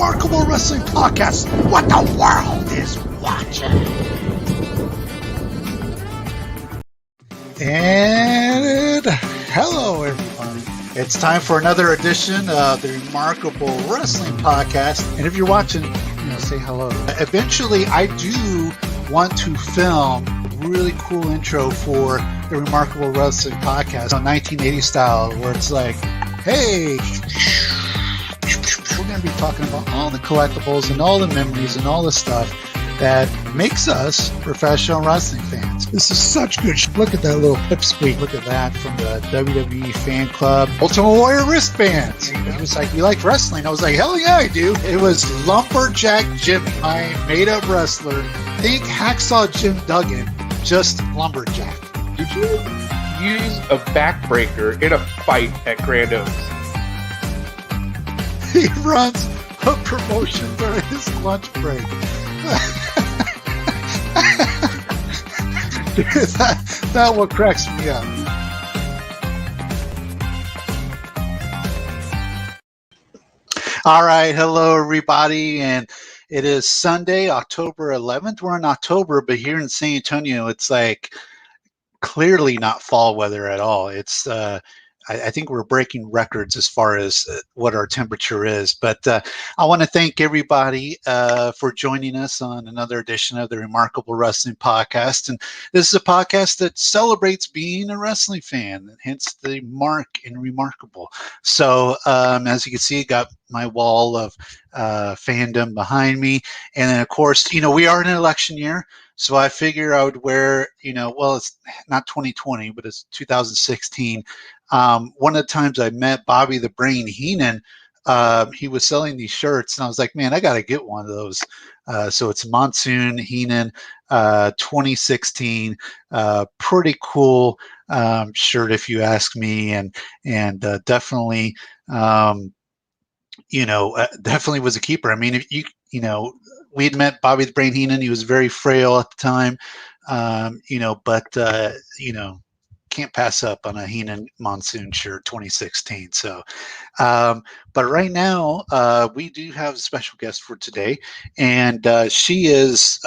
Remarkable Wrestling Podcast. What the world is watching. And hello, everyone. It's time for another edition of the Remarkable Wrestling Podcast. And if you're watching, say hello. Eventually, I do want to film a really cool intro for the Remarkable Wrestling Podcast on 1980 style, where it's like, hey, we're going to be talking about all the collectibles and all the memories and all the stuff that makes us professional wrestling fans. This is such good shit. Look at that little pipsqueak. Look at that from the WWE fan club. Ultimate Warrior wristbands. It was like, you like wrestling? I was like, hell yeah, I do. It was Lumberjack Jimmy, my made-up wrestler. Think Hacksaw Jim Duggan, just Lumberjack. Did you use a backbreaker in a fight at Grand Oaks? He runs a promotion during his lunch break. Dude, that what cracks me up. All right, hello everybody, and it is Sunday, October 11th. We're in October, but here in San Antonio, it's like clearly not fall weather at all. It's I think we're breaking records as far as what our temperature is. But I want to thank everybody for joining us on another edition of the Remarkable Wrestling Podcast. And this is a podcast that celebrates being a wrestling fan, hence the mark in Remarkable. So as you can see, I got my wall of fandom behind me. And then, of course, we are in an election year. So I figure I would wear, well, it's not 2020, but it's 2016. One of the times I met Bobby the Brain Heenan, he was selling these shirts, and I was like, man, I got to get one of those. So it's Monsoon Heenan 2016, pretty cool shirt if you ask me, and definitely, definitely was a keeper. I mean, if we had met Bobby the Brain Heenan. He was very frail at the time, but can't pass up on a Heenan Monsoon shirt 2016. So, but right now we do have a special guest for today, and she is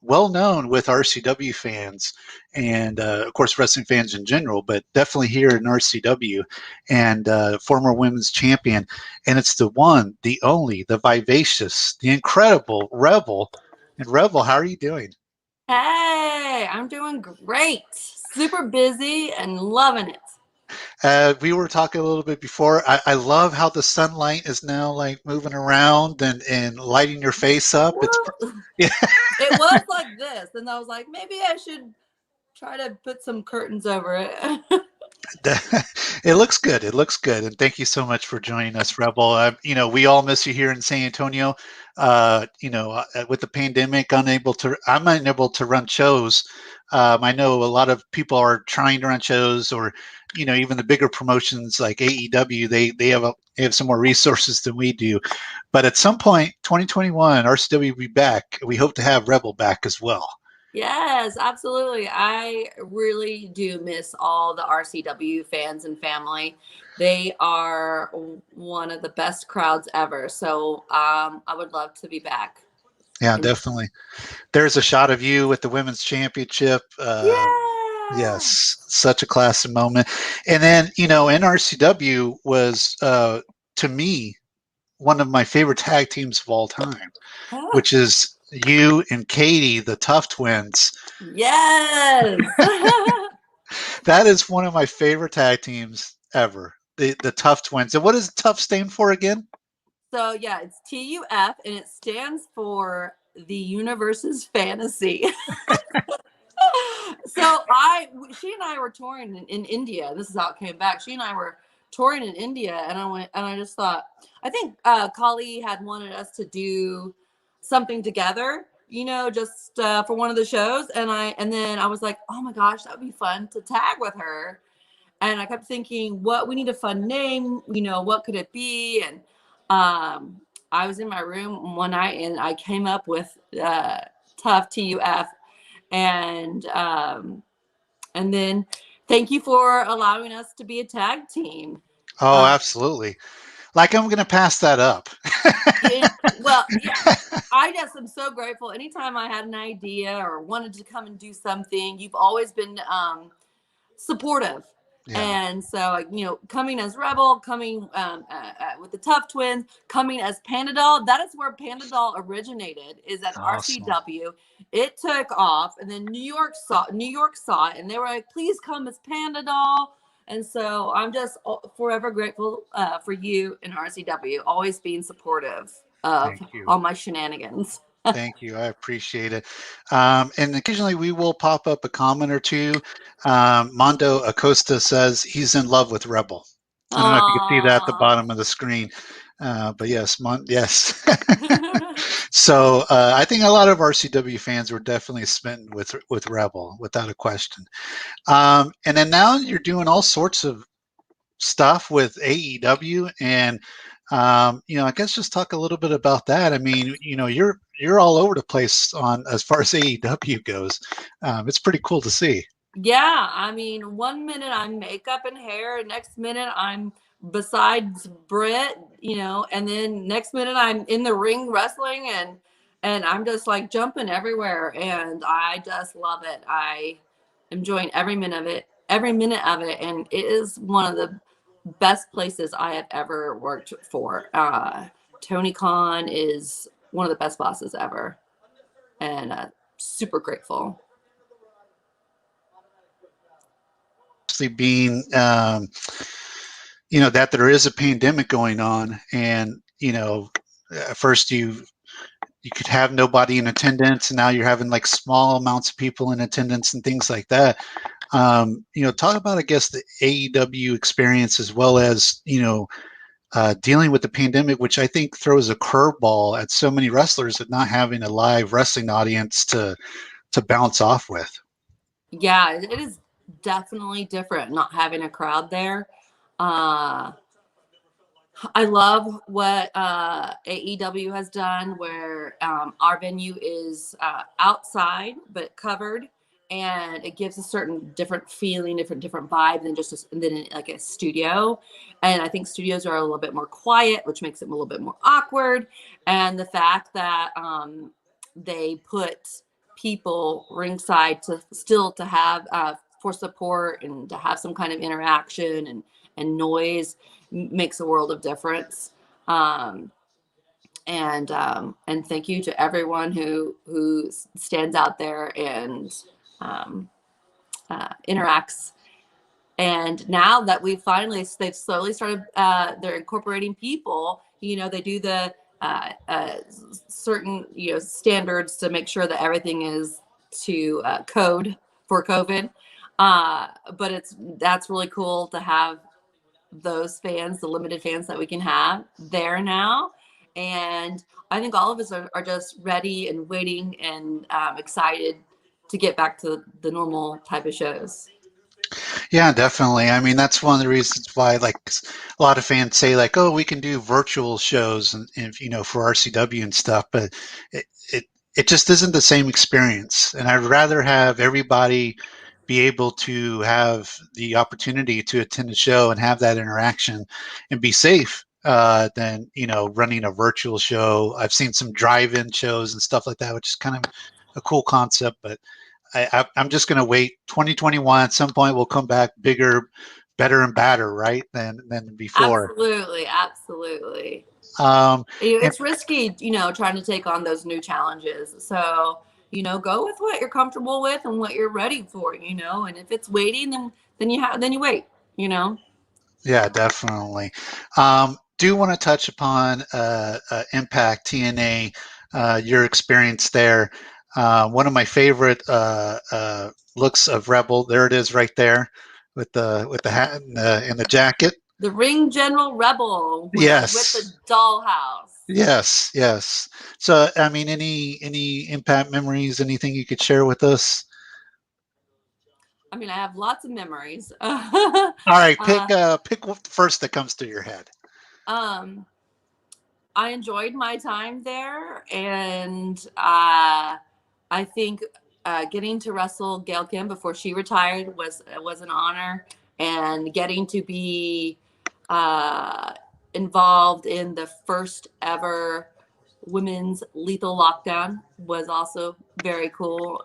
well known with RCW fans and of course wrestling fans in general, but definitely here in RCW, and former women's champion. And it's the one, the only, the vivacious, the incredible Rebel. And Rebel, how are you doing? Hey, I'm doing great. Super busy and loving it. We were talking a little bit before. I love how the sunlight is now like moving around and lighting your face up. It was like this, and I was like, maybe I should try to put some curtains over it. It looks good. It looks good. And thank you so much for joining us, Rebel. We all miss you here in San Antonio. With the pandemic, I'm unable to run shows. I know a lot of people are trying to run shows, or, even the bigger promotions like AEW, they have some more resources than we do. But at some point, 2021, RCW will be back. We hope to have Rebel back as well. Yes, absolutely. I really do miss all the RCW fans and family. They are one of the best crowds ever. So I would love to be back. Yeah, definitely. There's a shot of you with the women's championship. Yes, such a classic moment. And then, NRCW was, to me, one of my favorite tag teams of all time, which is you and Katie, the Tough Twins. Yes. That is one of my favorite tag teams ever, the Tough Twins. And what does Tough stand for again? So, yeah, it's TUF, and it stands for the universe's fantasy. So she and I were touring in India. This is how it came back. She and I were touring in India, and I just thought, I think Kali had wanted us to do something together, just for one of the shows. And then I was like, oh my gosh, that would be fun to tag with her. And I kept thinking, we need a fun name, what could it be? And I was in my room one night and I came up with Tough TUF. And then thank you for allowing us to be a tag team. Oh, absolutely. Like, I'm going to pass that up. Well, yeah, I just am so grateful. Anytime I had an idea or wanted to come and do something, you've always been supportive. Yeah. And so, coming as Rebel, coming with the Tough Twins, coming as Panadol, that is where Panadol originated, is at Awesome. RCW. It took off, and then New York saw it, and they were like, please come as Panadol. And so I'm just forever grateful for you and RCW, always being supportive of Thank you. all my shenanigans. Thank you. I appreciate it. And occasionally we will pop up a comment or two. Mondo Acosta says he's in love with Rebel. I don't know if you can see that at the Aww. bottom of the screen. But yes, yes. So I think a lot of RCW fans were definitely smitten with Rebel, without a question. And then now you're doing all sorts of stuff with AEW, and I guess just talk a little bit about that. I mean, you're all over the place on as far as AEW goes. It's pretty cool to see. Yeah, I mean, one minute I'm makeup and hair, and next minute I'm besides Britt, and then next minute I'm in the ring wrestling, and I'm just like jumping everywhere, and I just love it. I am enjoying every minute of it, and it is one of the best places I have ever worked for. Tony Khan is one of the best bosses ever, and super grateful. Being that there is a pandemic going on, and at first you could have nobody in attendance, and now you're having like small amounts of people in attendance and things like that. Talk about, I guess, the AEW experience, as well as dealing with the pandemic, which I think throws a curveball at so many wrestlers, at not having a live wrestling audience to bounce off with. Yeah, it is definitely different not having a crowd there. I love what AEW has done, where our venue is outside but covered, and it gives a certain different feeling, different vibe than than like a studio. And I think studios are a little bit more quiet, which makes it a little bit more awkward. And the fact that they put people ringside to have for support and to have some kind of interaction and noise makes a world of difference. And thank you to everyone who stands out there and interacts. And now that they've slowly started, they're incorporating people. They do the certain standards to make sure that everything is to code for COVID. But that's really cool to have those fans, the limited fans that we can have there now. And I think all of us are just ready and waiting and excited to get back to the normal type of shows. Yeah, definitely. I mean, that's one of the reasons why, like, a lot of fans say, like, oh, we can do virtual shows, and for RCW and stuff, but it, it it just isn't the same experience. And I'd rather have everybody be able to have the opportunity to attend a show and have that interaction and be safe, than running a virtual show. I've seen some drive-in shows and stuff like that, which is kind of a cool concept, but I'm just going to wait. 2021 at some point we'll come back bigger, better, and badder, right, than before. Absolutely. Um, and It's risky, trying to take on those new challenges. So, go with what you're comfortable with and what you're ready for, and if it's waiting, then you wait, yeah, definitely. Do want to touch upon Impact TNA, your experience there. One of my favorite looks of Rebel. There it is, right there, with the hat and the jacket. The Ring General Rebel with the Yes, dollhouse. yes. So, I mean, any Impact memories? Anything you could share with us? I mean, I have lots of memories. All right, pick what first that comes to your head. um, I enjoyed my time there, and I think getting to wrestle Gail Kim before she retired was an honor, and getting to be involved in the first ever women's lethal lockdown was also very cool.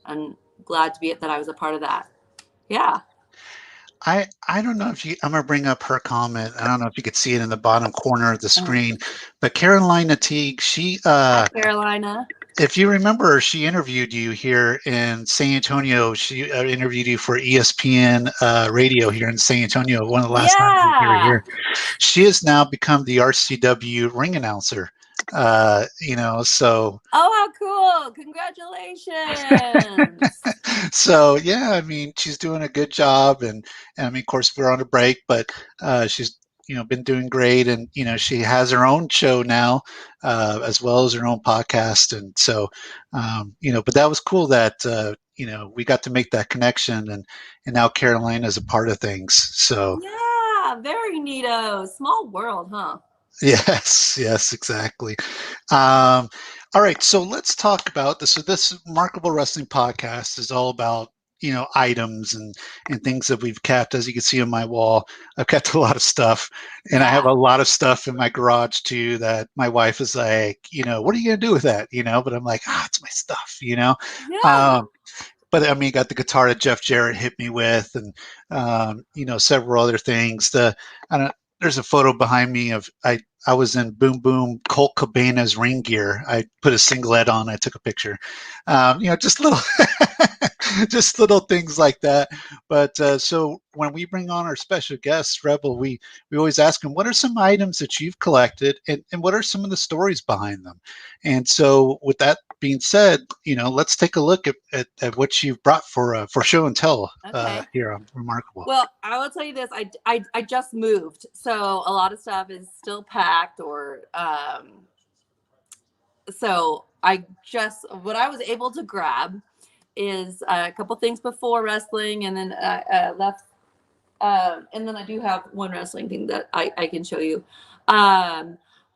I'm glad to be that I was a part of that. Yeah. I don't know if you, I'm gonna bring up her comment. I don't know if you could see it in the bottom corner of the screen, but Carolina Teague, Hi, Carolina. if you remember, she interviewed you here in San Antonio. She interviewed you for ESPN radio here in San Antonio. One of the last times you were Yeah. here. She has now become the RCW ring announcer. So Oh, how cool. Congratulations. so yeah, I mean, she's doing a good job, and I mean, of course, we're on a break, but she's been doing great, and she has her own show now, as well as her own podcast, and so but that was cool that we got to make that connection, and now Carolina is a part of things. So Yeah, very neato. Small world, huh? yes, exactly. Um, all right, so let's talk about this. So this Remarkable Wrestling podcast is all about items and things that we've kept. As you can see on my wall, I've kept a lot of stuff, and I have Yeah. a lot of stuff in my garage too. That my wife is like, what are you gonna do with that? But I'm like, it's my stuff. Yeah. Um, but I mean, got the guitar that Jeff Jarrett hit me with, and several other things. I don't, there's a photo behind me of I was in Boom Boom Colt Cabana's ring gear. I put a singlet on. I took a picture. Just little, just little things like that. But so when we bring on our special guests, Rebel, we always ask them, what are some items that you've collected, and what are some of the stories behind them? And so with that being said, let's take a look at what you've brought for show and tell Okay. here on Remarkable. Well, I will tell you this. I just moved, so a lot of stuff is still packed, or so what I was able to grab is a couple things before wrestling, and then left. And then I do have one wrestling thing that I can show you.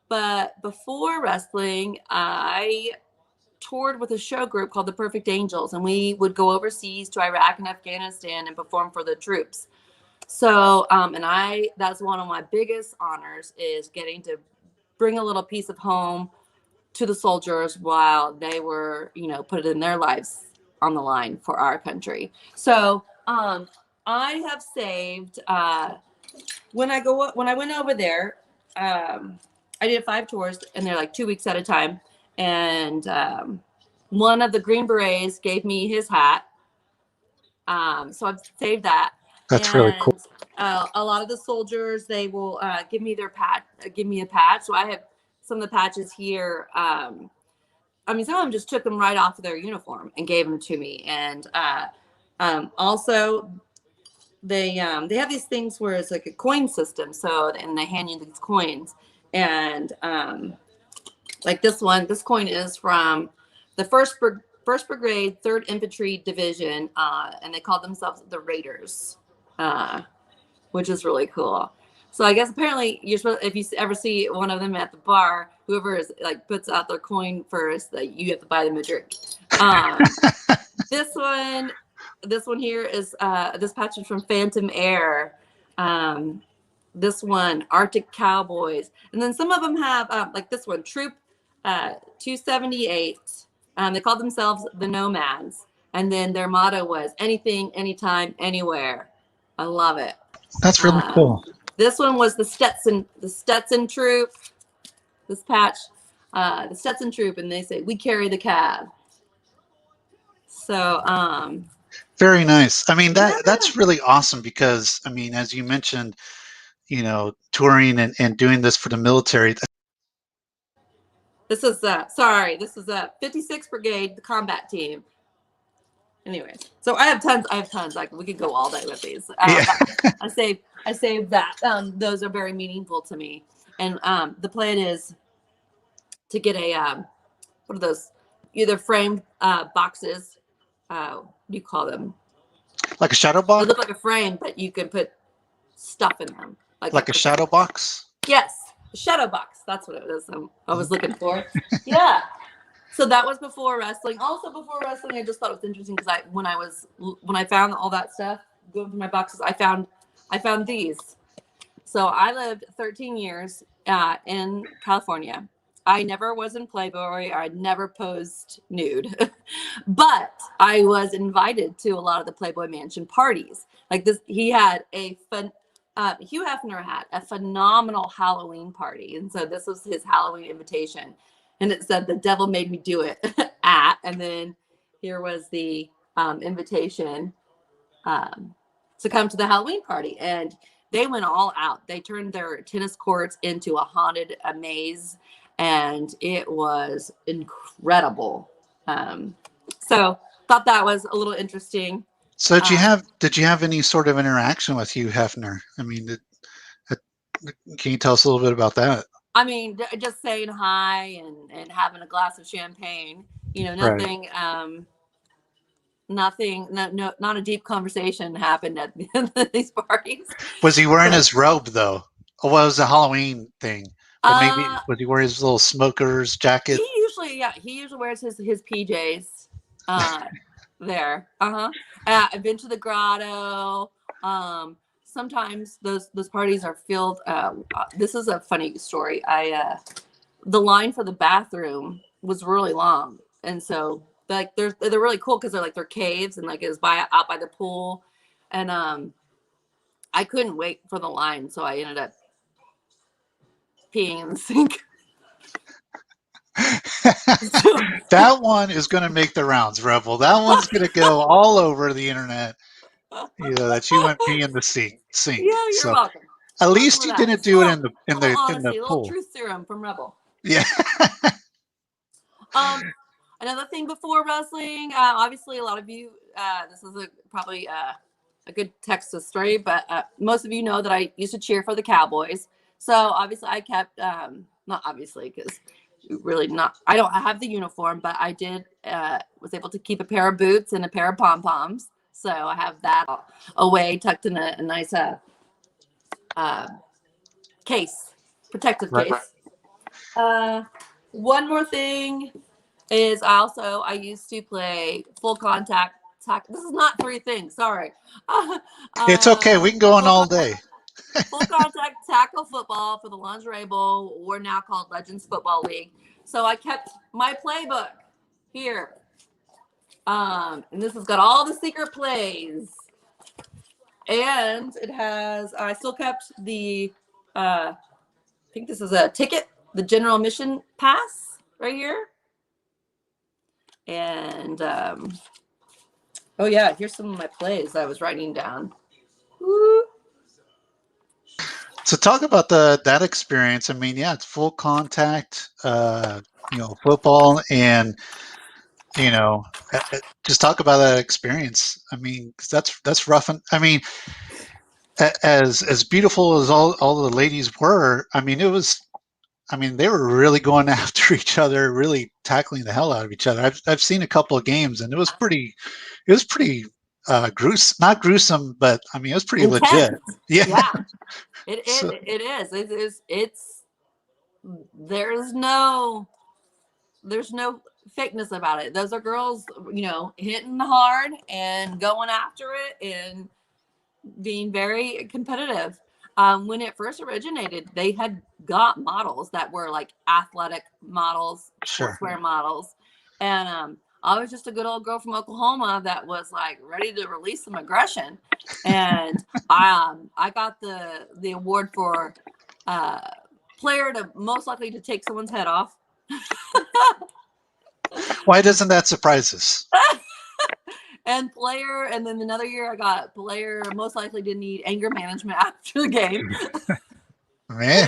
But before wrestling, I toured with a show group called the Perfect Angels, and we would go overseas to Iraq and Afghanistan and perform for the troops. So, that's one of my biggest honors, is getting to bring a little piece of home to the soldiers while they were, putting their lives on the line for our country. So, I have saved, when I went over there, I did 5 tours, and they're like 2 weeks at a time. And one of the Green Berets gave me his hat. So I've saved that. That's really cool. And a lot of the soldiers, they will give me a patch. So I have some of the patches here. Some of them just took them right off of their uniform and gave them to me. And also, they have these things where it's like a coin system. So, and they hand you these coins. And like this coin is from the First Brigade, 3rd Infantry Division, and they call themselves the Raiders, which is really cool. So I guess apparently you're supposed, if you ever see one of them at the bar, whoever is like puts out their coin first, you have to buy them a drink. This one here is this patch is from Phantom Air. This one, Arctic Cowboys, and then some of them have like this one, Troop 278. They called themselves the Nomads, and then their motto was anything, anytime, anywhere. I love it. That's really cool. This one was the Stetson Troop. This patch, the Stetson Troop, and they say we carry the cab. So very nice. I mean, that's really awesome, because I mean, as you mentioned, touring and doing this for the military. This is a 56th Brigade, the combat team. Anyways, so I have tons. Like, we could go all day with these. I saved that. Those are very meaningful to me. And the plan is to get a what are those? Either framed boxes. What do you call them? Like a shadow box? They look like a frame, but you can put stuff in them. Like a shadow box? Yes, a shadow box. That's what it is. I was looking for. Yeah. So that was before wrestling. Also before wrestling, I just thought it was interesting because when I found all that stuff, going through my boxes, I found these. So I lived 13 years in California. I never was in Playboy. I never posed nude, but I was invited to a lot of the Playboy Mansion parties. Like this, he had a fun. Hugh Hefner had a phenomenal Halloween party, and so this was his Halloween invitation, and it said, "The devil made me do it." And then here was the invitation to come to the Halloween party, and they went all out. They turned their tennis courts into a haunted maze, and it was incredible. So thought that was a little interesting. So Um, did you have any sort of interaction with Hugh Hefner? I mean, can you tell us a little bit about that? I mean, just saying hi and having a glass of champagne. You know, Right. nothing. Nothing. No, not a deep conversation happened at these parties. Was he wearing So, his robe though? Oh, well, it was a Halloween thing, but maybe uh, was he wearing his little smoker's jacket? he usually wears his PJs. Uh, there. Uh-huh. I've been to the grotto. Sometimes those parties are filled. This is a funny story. The line for the bathroom was really long, and so like they're really cool because they're caves and like it was out by the pool, and I couldn't wait for the line, so I ended up peeing in the sink. So, That one is going to make the rounds, Rebel. That one's going to go all over the internet. You know that you went pee in the sink. yeah, you're So welcome. at Welcome least to you that. didn't Just a do it little, little in the honesty, a little pool. truth serum from Rebel. Yeah. Another thing before wrestling, obviously a lot of you, this is probably a good Texas story, but most of you know that I used to cheer for the Cowboys. So obviously I kept, not obviously because really not, I don't have the uniform, but I did, was able to keep a pair of boots and a pair of pom-poms. So I have that away tucked in a nice uh, case, protective Right. case. One more thing is I used to play full contact tackle. This is not three things. Sorry. It's okay. We can go on Full all contact, day. full contact tackle football for the Lingerie Bowl. We're now called Legends Football League. So I kept my playbook here. And this has got all the secret plays. And it has, I still kept I think this is a ticket, the general admission pass right here. And oh yeah, here's some of my plays I was writing down. Woo. So talk about that experience. I mean, yeah, it's full contact, football, and just talk about that experience. I mean, 'cause that's rough. And I mean, as beautiful as all the ladies were, I mean, it was. I mean, they were really going after each other, really tackling the hell out of each other. I've seen a couple of games, and it was pretty gruesome, not gruesome, but I mean, it was pretty legit. Intense. Yeah. Yeah, it, So, it, it is. It's there's no there's no fakeness about it. Those are girls, hitting hard and going after it and being very competitive. When it first originated, they had got models that were like athletic models, sure. sportswear models, and I was just a good old girl from Oklahoma that was like ready to release some aggression, and I got the award for player to most likely to take someone's head off. Why doesn't that surprise us? And player, and then another year I got player most likely to need anger management after the game. Man.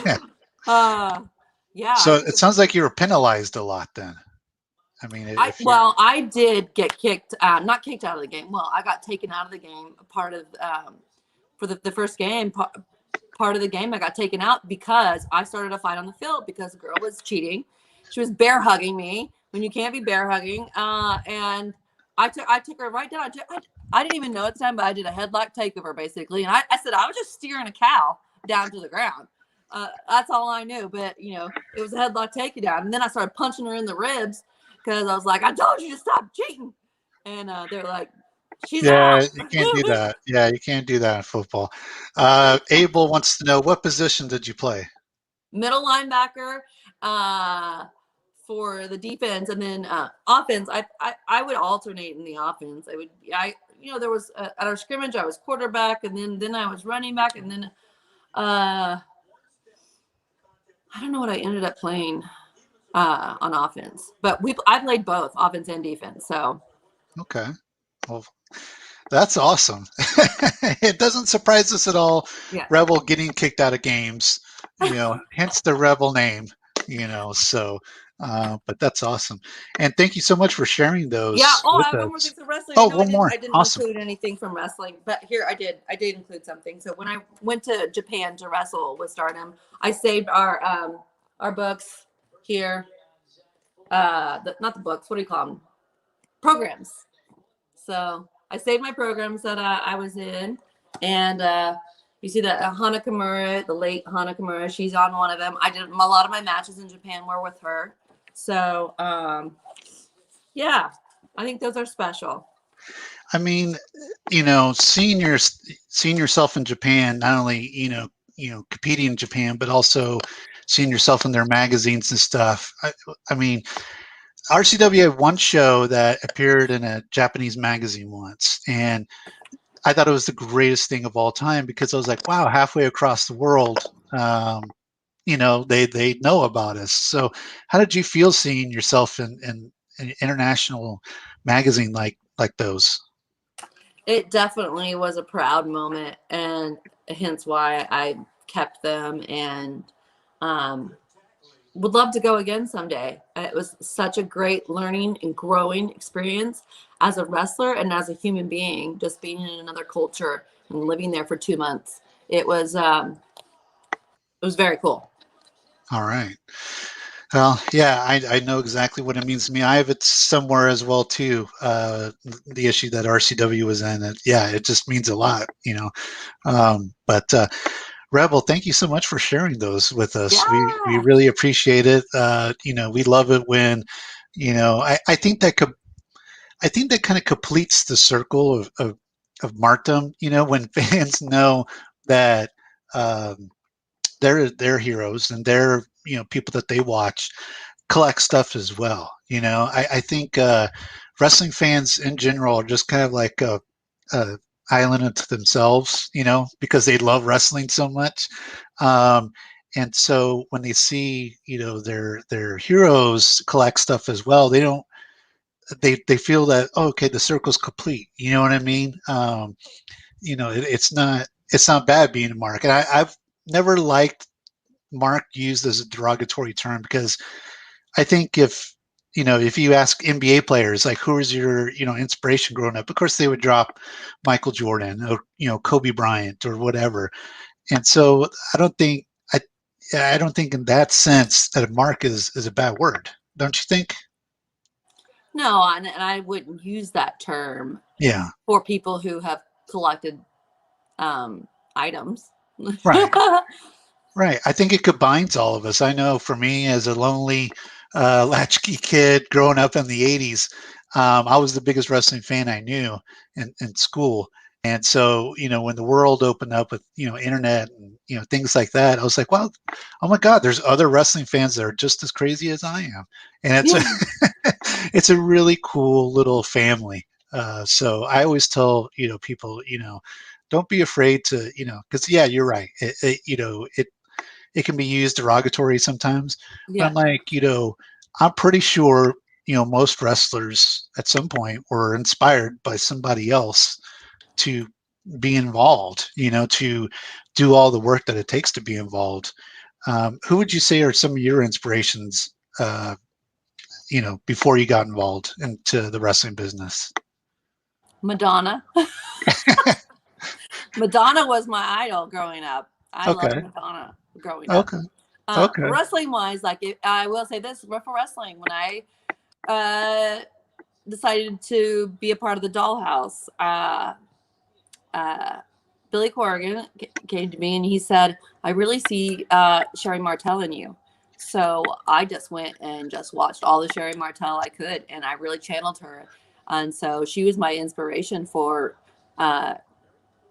Yeah. So it sounds like you were penalized a lot then. I mean, if you're I did get kicked, not kicked out of the game. Well, I got taken out of the game. Part of for the first game, part of the game, I got taken out because I started a fight on the field because the girl was cheating. She was bear hugging me when you can't be bear hugging, and I took her right down. I didn't even know it's time, but I did a headlock takeover basically, and I said I was just steering a cow down to the ground. That's all I knew, but it was a headlock takedown, and then I started punching her in the ribs because I was like, I told you to stop cheating, and they're like, she's Yeah, out. you can't do that. Yeah, you can't do that in football. Abel wants to know what position did you play? Middle linebacker, uh, for the defense, and then offense. I would alternate in the offense. There was at our scrimmage I was quarterback, and then I was running back, and then I don't know what I ended up playing on offense, but I played both offense and defense. So Okay. Well, that's awesome. It doesn't surprise us at all. yeah. Rebel getting kicked out of games, hence the Rebel name, so, but that's awesome. And thank you so much for sharing Yeah. those Oh, I with have one more thing us. for wrestling. I Oh, know I one didn't. more. I didn't Awesome. include anything from wrestling, but here I did. I did include something. So when I went to Japan to wrestle with Stardom, I saved our books here. Not the books. What do you call them? Programs. So I saved my programs that I was in, and you see that Hana Kimura, the late Hana Kimura, she's on one of them. I did a lot of my matches in Japan were with her. So yeah, I think those are special. I mean, seeing yourself in Japan, not only, competing in Japan, but also seeing yourself in their magazines and stuff. I mean, RCW had one show that appeared in a Japanese magazine once, and I thought it was the greatest thing of all time because I was like, wow, halfway across the world, they know about us. So, how did you feel seeing yourself in an international magazine like those? It definitely was a proud moment, and hence why I kept them, and um, would love to go again someday. It was such a great learning and growing experience as a wrestler and as a human being, just being in another culture and living there for 2 months. It was very cool. All right. Well, yeah, I know exactly what it means to me. I have it somewhere as well too. The issue that RCW was in, yeah, it just means a lot. But Rebel, thank you so much for sharing those with us. We Yeah. really appreciate it. We love it when, I think that kind of completes the circle of markdom. When fans know that they're heroes and they're people that they watch collect stuff as well. I think wrestling fans in general are just kind of like a island unto themselves, because they love wrestling so much. Um, and so when they see, their heroes collect stuff as well, they feel that, oh, okay, the circle's complete. You know what I mean? It's not bad being a mark. And I've never liked mark used as a derogatory term because I think if you ask NBA players like who is your inspiration growing up, of course they would drop Michael Jordan or Kobe Bryant or whatever. And so I I don't think in that sense that a mark is a bad word. Don't you think? No, and I wouldn't use that term Yeah. for people who have collected um, items. Right. Right. I think it combines all of us. I know for me, as a lonely latchkey kid growing up in the 80s, I was the biggest wrestling fan I knew in school. And so, when the world opened up with, internet and, things like that, I was like, well, oh my God, there's other wrestling fans that are just as crazy as I am. And Yeah. it's a really cool little family. So I always tell, people, don't be afraid to, because yeah, you're right. It can be used derogatory sometimes. But Yeah. I'm like, I'm pretty sure, most wrestlers at some point were inspired by somebody else to be involved, to do all the work that it takes to be involved. Who would you say are some of your inspirations, before you got involved into the wrestling business? Madonna. Madonna was my idol growing up. I loved Okay. Madonna growing up. Okay. Okay. Wrestling wise, I will say this for wrestling, when I uh, decided to be a part of the Dollhouse, uh, Billy Corrigan came to me and he said, I really see Sherry Martel in you. So I just went and just watched all the Sherry Martel I could, and I really channeled her. And so she was my inspiration for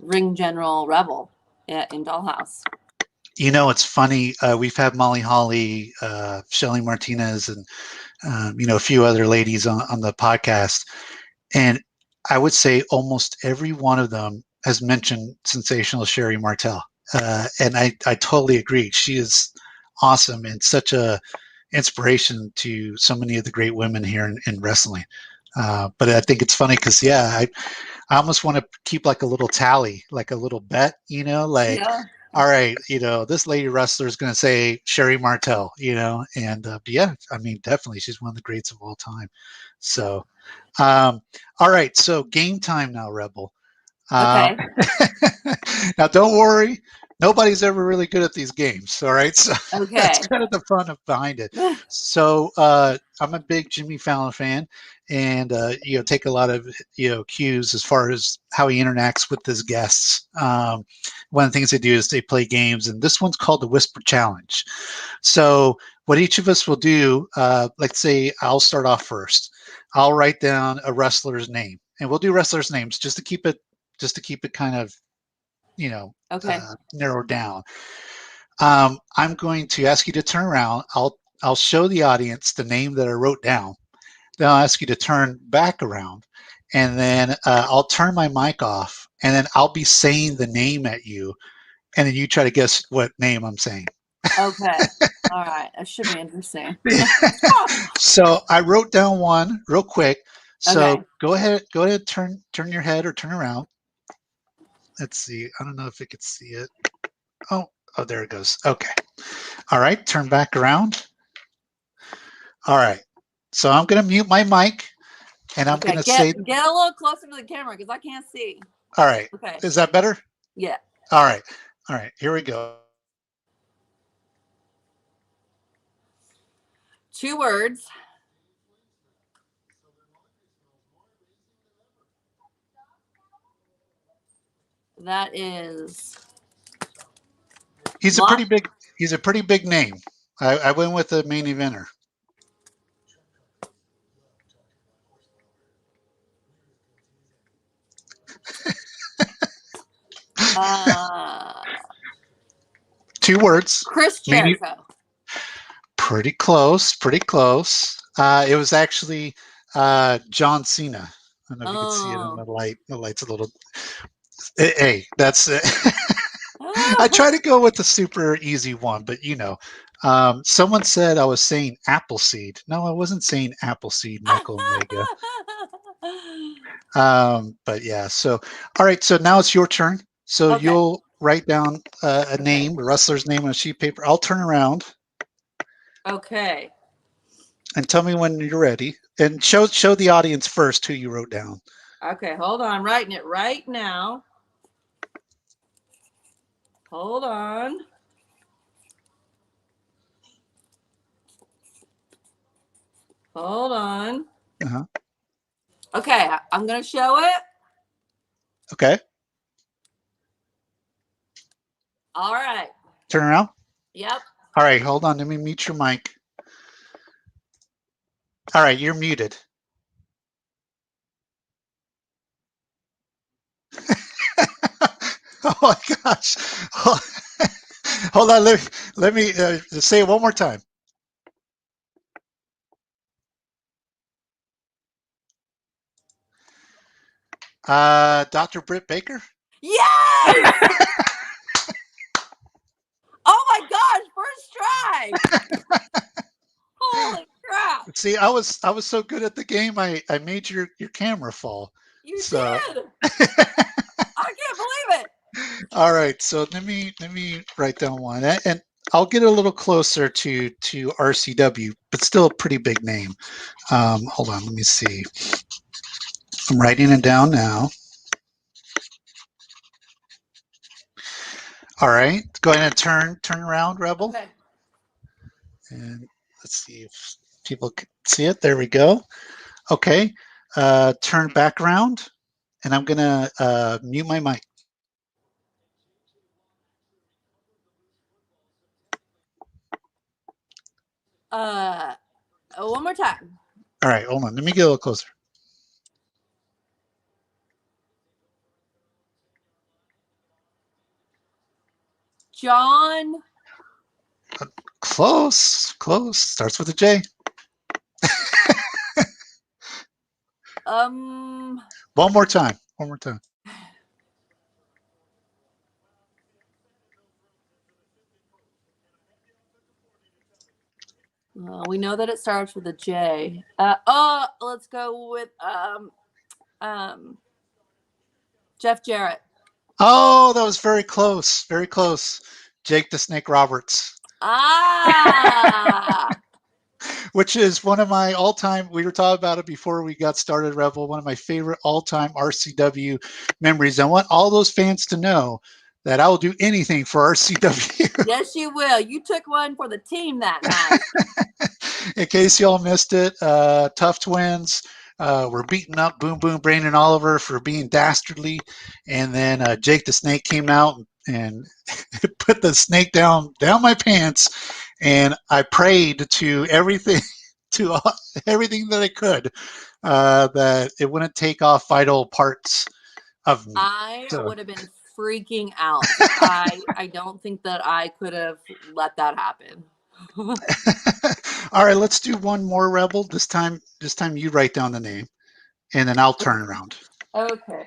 Ring General Rebel in Dollhouse. It's funny. We've had Molly Holly, Shelly Martinez, and a few other ladies on the podcast, and I would say almost every one of them has mentioned sensational Sherry Martel, and I totally agree. She is awesome and such a inspiration to so many of the great women here in wrestling. But I think it's funny because I almost want to keep like a little tally, like a little bet, like, Yeah. all right, this lady wrestler is going to say Sherry Martel, and but yeah, I mean, definitely she's one of the greats of all time. So, all right, so game time now, Rebel. Um, Okay. now, don't worry, nobody's ever really good at these games. All right, so that's Okay. kind of the fun of behind it. So, I'm a big Jimmy Fallon fan, and take a lot of cues as far as how he interacts with his guests. One of the things they do is they play games, and this one's called the Whisper Challenge. So, what each of us will do, let's say I'll start off first. I'll write down a wrestler's name, and we'll do wrestlers' names just to keep it kind of Okay. narrowed down. I'm going to ask you to turn around. I'll show the audience the name that I wrote down. Then I'll ask you to turn back around, and then I'll turn my mic off, and then I'll be saying the name at you, and then you try to guess what name I'm saying. Okay. All right. That should be interesting. So I wrote down one real quick. So Okay. go ahead, turn your head or turn around. Let's see. I don't know if you can see it. Oh, there it goes. Okay. All right. Turn back around. All right. So I'm going to mute my mic and I'm Okay. going to Get say, get a little closer to the camera because I can't see. all right. Okay. Is that better? Yeah. All right. All right. Here we go. 2 words. That is He's a lot. pretty big, he's a pretty big name. I went with the main eventer. Uh, 2 words. Chris Main, Jericho. pretty close. Pretty close. It was actually John Cena. I don't know if you can see it in Oh. the light. The light's a little. Hey, that's it. I try to go with the super easy one, but someone said I was saying Appleseed. No, I wasn't saying Appleseed, Michael Omega. But yeah, so all right, so now it's your turn. So Okay. you'll write down a Okay. name, a wrestler's name on a sheet of paper. I'll turn around Okay. and tell me when you're ready, and show the audience first who you wrote down. Okay. Hold on. I'm writing it right now. Hold on. Hold on. Uh-huh. Okay. I'm going to show it. Okay, All right. turn around. Yep. All right, hold on. Let me mute your mic. All right, you're muted. Oh my gosh. Hold on. Let me say it one more time. Dr. Britt Baker. Yes! Oh my gosh, first try. Holy crap. See, I was so good at the game. I made your camera fall. You So did. I can't believe it. all right. So let me write down one, and I'll get a little closer to RCW, but still a pretty big name. Hold on. Let me see. I'm writing it down now. All right. Go ahead and turn around, Rebel. Okay. And let's see if people can see it. There we go. Okay. Turn back around, and I'm gonna mute my mic. One more time. All right. Hold on. Let me get a little closer. John Close, close. Starts with a J. One more time. One more time. We know that it starts with a J. Let's go with um, Jeff Jarrett. Oh, that was very close. Very close. Jake the Snake Roberts. Ah, Which is one of my all-time. We were talking about it before we got started, Rebel. One of my favorite all-time RCW memories. I want all those fans to know that I will do anything for RCW. yes, you will. You took one for the team that night. In case y'all missed it, Tough Twins were beating up Boom Boom Brandon Oliver for being dastardly, and then Jake the Snake came out and put the snake down my pants, and I prayed to everything to everything that I could that it wouldn't take off vital parts of me. I So. would have been freaking out. I don't think that I could have let that happen. All right, let's do one more, Rebel. This time you write down the name, and then I'll turn around. Okay.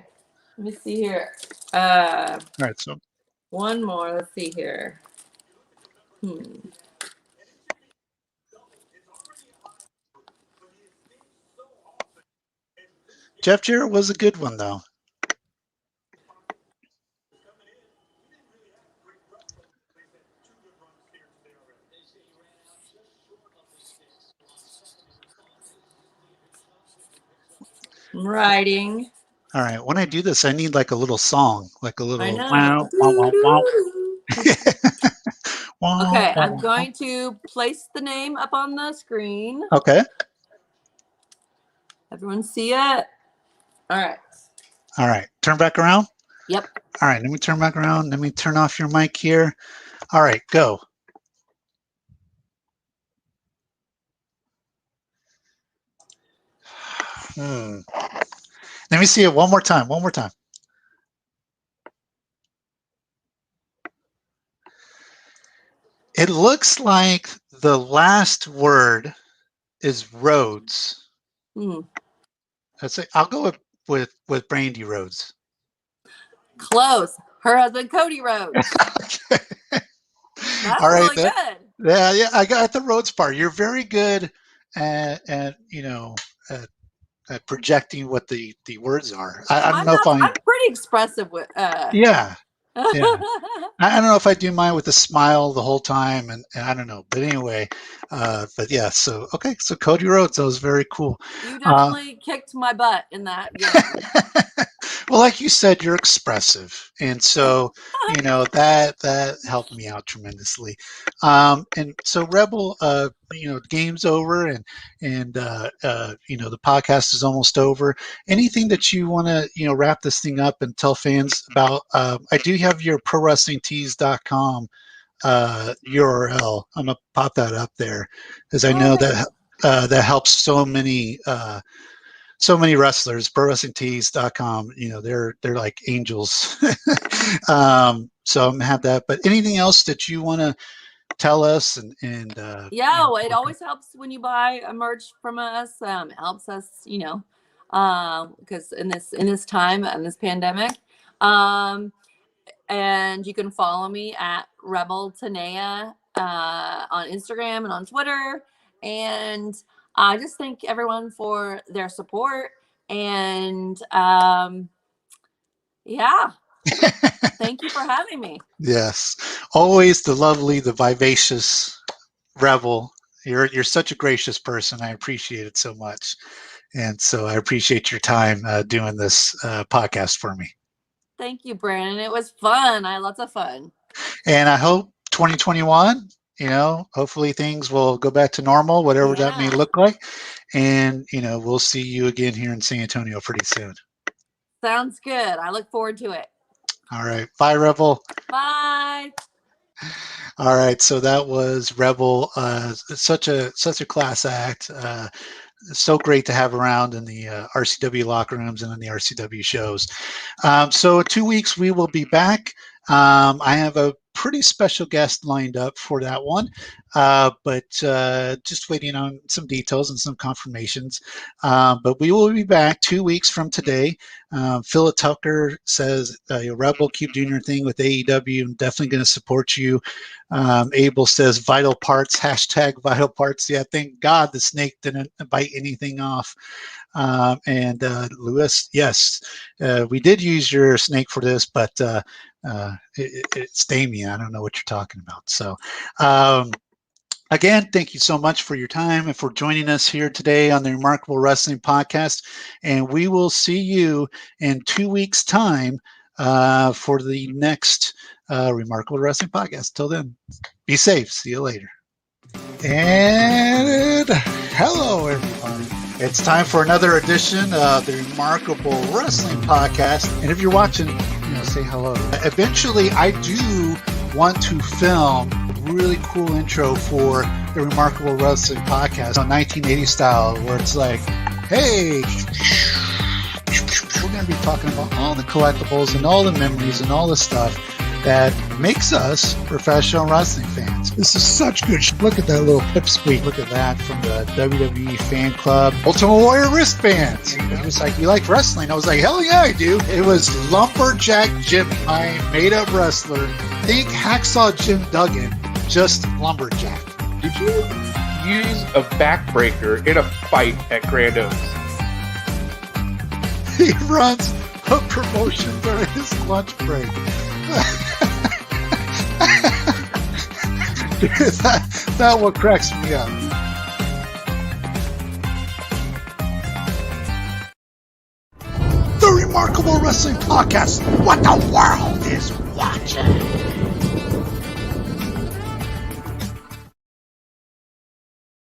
Let me see here. All right, so One more. Let's see here. Jeff Jarrett was a good one, though. I'm writing. All right, when I do this, I need like a little song, like a little I know. wow, wow, wow, wow. Wow, Okay, wow, I'm wow. going to place the name up on the screen. Okay. Everyone see it? All right. All right, turn back around. Yep. All right, let me turn back around. Let me turn off your mic here. All right, go. Let me see it one more time. One more time. It looks like the last word is Rhodes. I'll go with Brandy Rhodes. Close. Her husband, Cody Rhodes. That's All right, really good. Yeah, I got the Rhodes part. You're very good at projecting what the words are. I don't know if I'm pretty expressive with. Yeah. Yeah. I don't know if I do mine with a smile the whole time, and I don't know. But anyway, but yeah. So okay. So Cody Rhodes, that was very cool. You definitely kicked my butt in that game. Well, like you said, you're expressive, and so that helped me out tremendously. And so Rebel, game's over, and the podcast is almost over. Anything that you want to wrap this thing up and tell fans about? I do have your ProWrestlingTees.com URL. I'm gonna pop that up there because I know that that helps so many wrestlers. ProWrestlingTees.com, they're like angels. So I'm gonna have that. But anything else that you want to tell us? It always helps when you buy a merch from us. It helps us, because in this time and this pandemic. And you can follow me at Rebel Tanea on Instagram and on Twitter. And I just thank everyone for their support. And thank you for having me. Yes, always the lovely, the vivacious Rebel. You're such a gracious person. I appreciate it so much, and so I appreciate your time doing this podcast for me. Thank you, Brandon. It was fun. I had lots of fun. And I hope 2021, hopefully things will go back to normal, whatever that may look like. And, we'll see you again here in San Antonio pretty soon. Sounds good. I look forward to it. All right. Bye, Rebel. Bye. All right. So that was Rebel. Such a class act. So great to have around in the RCW locker rooms and in the RCW shows. So in 2 weeks, we will be back. I have a pretty special guest lined up for that one, but just waiting on some details and some confirmations. But we will be back 2 weeks from today. Philip Tucker says, Rebel, keep doing your thing with AEW. I'm definitely going to support you. Abel says, vital parts, hashtag vital parts. Yeah, thank God the snake didn't bite anything off. And Lewis, yes, we did use your snake for this, but it's Damien. I don't know what you're talking about. So, again, thank you so much for your time and for joining us here today on the Remarkable Wrestling Podcast. And we will see you in 2 weeks' time for the next Remarkable Wrestling Podcast. Till then, be safe. See you later. And hello, everybody. It's time for another edition of the Remarkable Wrestling Podcast. And if you're watching, say hello. Eventually, I do want to film a really cool intro for the Remarkable Wrestling Podcast on 1980 style, where it's like, hey, we're going to be talking about all the collectibles and all the memories and all the stuff that makes us professional wrestling fans. This is such good Look at that little pipsqueak. Look at that from the WWE fan club. Ultimate Warrior wristbands. He was like, you like wrestling? I was like, hell yeah, I do. It was Lumberjack Jimmy, my made-up wrestler. Think Hacksaw Jim Duggan, just Lumberjack. Did you use a backbreaker in a fight at Grand Oaks? He runs a promotion during his lunch break. That what cracks me up. The Remarkable Wrestling Podcast. What the world is watching.